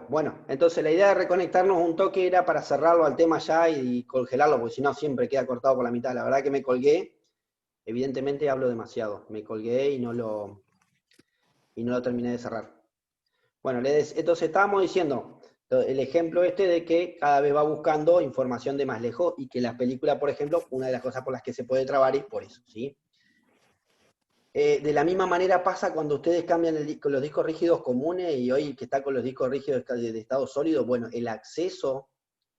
Bueno, entonces la idea de reconectarnos un toque era para cerrarlo al tema ya y congelarlo, porque si no siempre queda cortado por la mitad. La verdad que me colgué, evidentemente hablo demasiado, me colgué y no lo terminé de cerrar. Bueno, entonces estábamos diciendo el ejemplo este de que cada vez va buscando información de más lejos y que la película, por ejemplo, una de las cosas por las que se puede trabar es por eso, ¿sí? De la misma manera pasa cuando ustedes cambian con los discos rígidos comunes y hoy que está con los discos rígidos de estado sólido, bueno, el acceso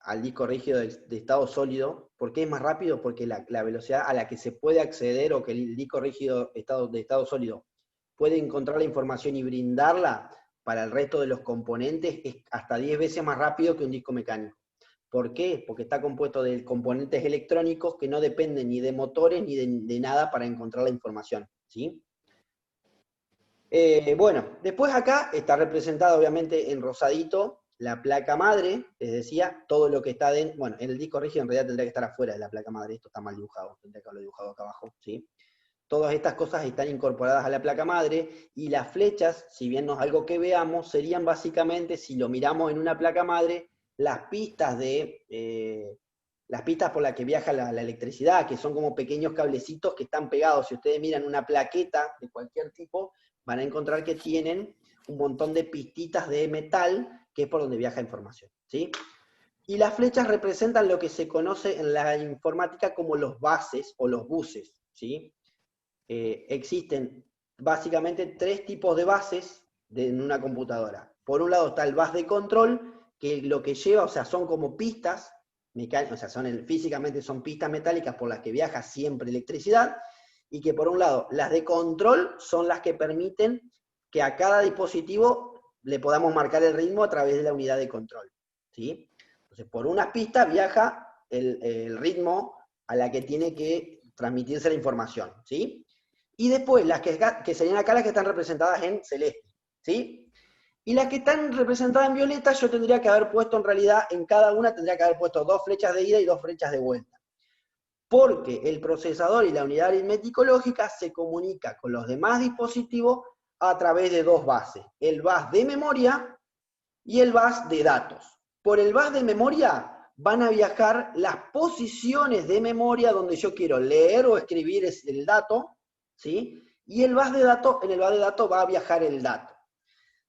al disco rígido de estado sólido, ¿por qué es más rápido? Porque la velocidad a la que se puede acceder o que el disco rígido de estado sólido puede encontrar la información y brindarla para el resto de los componentes es hasta 10 veces más rápido que un disco mecánico. ¿Por qué? Porque está compuesto de componentes electrónicos que no dependen ni de motores ni de nada para encontrar la información, ¿sí? Bueno, después acá está representada obviamente en rosadito la placa madre, les decía, todo lo que está dentro, bueno, en el disco rígido en realidad tendría que estar afuera de la placa madre, esto está mal dibujado, tendría que haberlo dibujado acá abajo, ¿sí? Todas estas cosas están incorporadas a la placa madre y las flechas, si bien no es algo que veamos, serían básicamente, si lo miramos en una placa madre, las pistas las pistas por las que viaja la electricidad, que son como pequeños cablecitos que están pegados. Si ustedes miran una plaqueta de cualquier tipo, van a encontrar que tienen un montón de pistitas de metal, que es por donde viaja información, ¿sí? Y las flechas representan lo que se conoce en la informática como los bases o los buses, ¿sí? Existen básicamente tres tipos de bases en una computadora. Por un lado está el bus de control, que lo que lleva, o sea, son como pistas, o sea, físicamente son pistas metálicas por las que viaja siempre electricidad, y que por un lado, las de control son las que permiten que a cada dispositivo le podamos marcar el ritmo a través de la unidad de control, ¿sí? Entonces, por unas pistas viaja el ritmo a la que tiene que transmitirse la información, ¿sí? Y después las que serían acá las que están representadas en celeste, ¿sí? Y las que están representadas en violeta yo tendría que haber puesto en realidad, en cada una tendría que haber puesto 2 flechas de ida y 2 flechas de vuelta. Porque el procesador y la unidad aritmético lógica se comunica con los demás dispositivos a través de dos bases. El bus de memoria y el bus de datos. Por el bus de memoria van a viajar las posiciones de memoria donde yo quiero leer o escribir el dato, ¿sí? Y el bus de datos, en el bus de datos va a viajar el dato.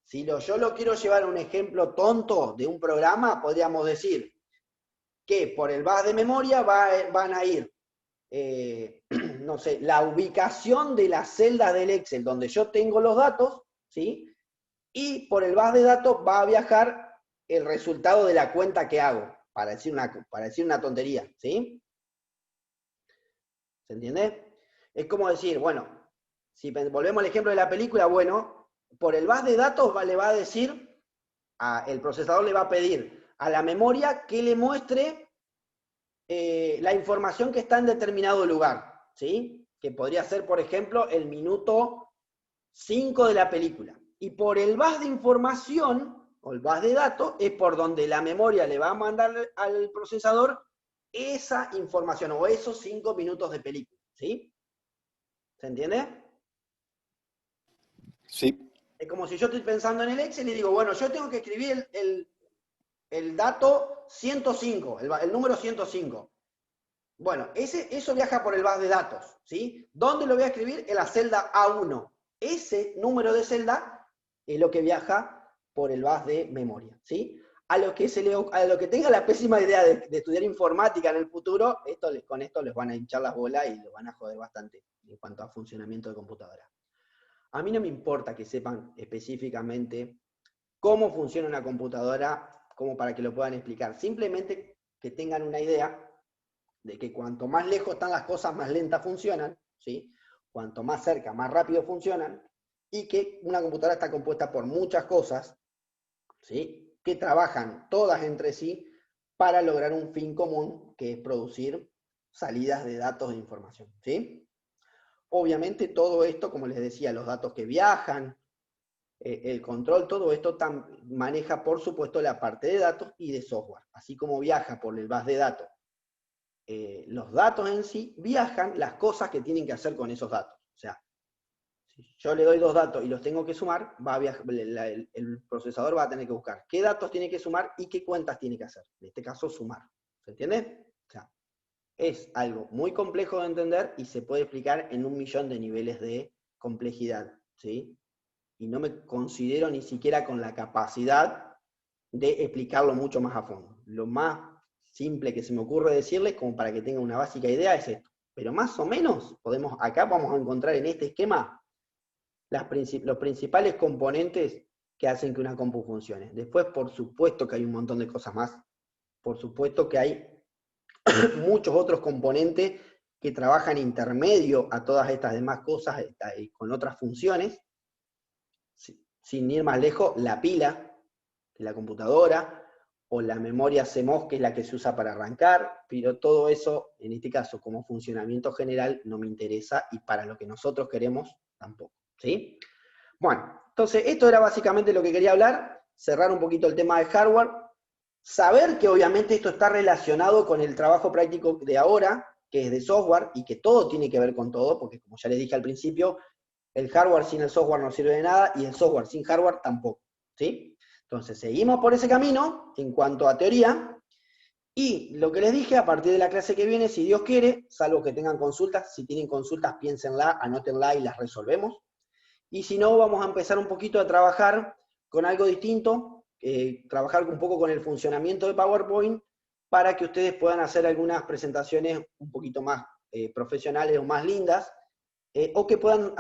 Si yo lo quiero llevar a un ejemplo tonto de un programa, podríamos decir que por el bus de memoria van a ir, no sé, la ubicación de las celdas del Excel donde yo tengo los datos, ¿sí? Y por el bus de datos va a viajar el resultado de la cuenta que hago, para decir una tontería, ¿sí? ¿Se entiende? Es como decir, bueno, si volvemos al ejemplo de la película, bueno, por el bus de datos le va a decir, el procesador le va a pedir a la memoria que le muestre la información que está en determinado lugar, ¿sí? Que podría ser, por ejemplo, el minuto 5 de la película. Y por el bus de información, o el bus de datos, es por donde la memoria le va a mandar al procesador esa información, o esos 5 minutos de película, ¿sí? ¿Se entiende? Sí. Es como si yo estoy pensando en el Excel y digo, bueno, yo tengo que escribir el dato 105, el número 105. Bueno, eso viaja por el bus de datos, ¿sí? ¿Dónde lo voy a escribir? En la celda A1. Ese número de celda es lo que viaja por el bus de memoria, ¿sí? A lo que tenga la pésima idea de estudiar informática en el futuro, con esto les van a hinchar las bolas y los van a joder bastante en cuanto a funcionamiento de computadora. A mí no me importa que sepan específicamente cómo funciona una computadora, como para que lo puedan explicar. Simplemente que tengan una idea de que cuanto más lejos están las cosas, más lentas funcionan, ¿sí? Cuanto más cerca, más rápido funcionan, y que una computadora está compuesta por muchas cosas, ¿sí? Que trabajan todas entre sí para lograr un fin común, que es producir salidas de datos de información, ¿sí? Obviamente todo esto, como les decía, los datos que viajan, el control, todo esto maneja, por supuesto, la parte de datos y de software. Así como viaja por el bus de datos los datos en sí, viajan las cosas que tienen que hacer con esos datos. O sea, Si yo le doy 2 datos y los tengo que sumar, el procesador va a tener que buscar qué datos tiene que sumar y qué cuentas tiene que hacer. En este caso, sumar. ¿Se entiende? O sea, es algo muy complejo de entender y se puede explicar en 1.000.000 de niveles de complejidad, ¿sí? Y no me considero ni siquiera con la capacidad de explicarlo mucho más a fondo. Lo más simple que se me ocurre decirles, como para que tengan una básica idea, es esto. Pero más o menos, acá vamos a encontrar en este esquema los principales componentes que hacen que una compu funcione. Después, por supuesto que hay un montón de cosas más. Por supuesto que hay muchos otros componentes que trabajan intermedio a todas estas demás cosas y con otras funciones. Sin ir más lejos, la pila de la computadora, o la memoria CMOS, que es la que se usa para arrancar, pero todo eso, en este caso, como funcionamiento general, no me interesa, y para lo que nosotros queremos, tampoco, ¿sí? Bueno, entonces, esto era básicamente lo que quería hablar, cerrar un poquito el tema de hardware, saber que obviamente esto está relacionado con el trabajo práctico de ahora, que es de software, y que todo tiene que ver con todo, porque como ya les dije al principio, el hardware sin el software no sirve de nada, y el software sin hardware tampoco, ¿sí? Entonces, seguimos por ese camino, en cuanto a teoría, y lo que les dije, a partir de la clase que viene, si Dios quiere, salvo que tengan consultas, si tienen consultas, piénsenla, anótenla y las resolvemos. Y si no, vamos a empezar un poquito a trabajar con algo distinto, trabajar un poco con el funcionamiento de PowerPoint, para que ustedes puedan hacer algunas presentaciones un poquito más profesionales o más lindas, o que puedan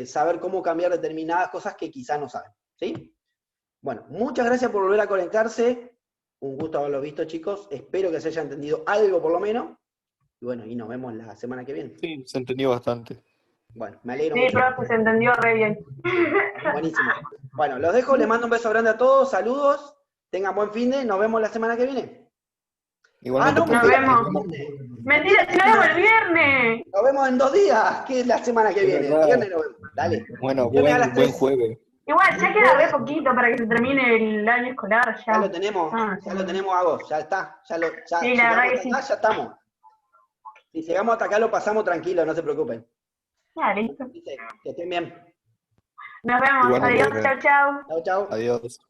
saber cómo cambiar determinadas cosas que quizás no saben, ¿sí? Bueno, muchas gracias por volver a conectarse. Un gusto haberlo visto, chicos. Espero que se haya entendido algo por lo menos. Y bueno, y nos vemos la semana que viene. Sí, se entendió bastante. Bueno, me alegro Sí, mucho. profe, se entendió re bien. Buenísimo. Bueno, los dejo, les mando un beso grande a todos, saludos, tengan buen fin de, nos vemos la semana que viene. Igualmente, No, profe, mentira, nos vemos. Mentira, si nos vemos el viernes. nos vemos en 2 días, que es la semana que Es viene. El verdad. viernes nos vemos. Dale. Bueno, Yo me a las buen 3. jueves. Igual, ya queda re poquito para que se termine el año escolar. Ya lo tenemos, Agos, ya está. Ya Sí, la verdad que llegamos hasta acá, ya estamos. Si llegamos hasta acá lo pasamos tranquilo, no se preocupen. Ya, listo. Que estén bien. Nos vemos. Igualmente, Adiós, chau, chau. Chau, chau. adiós.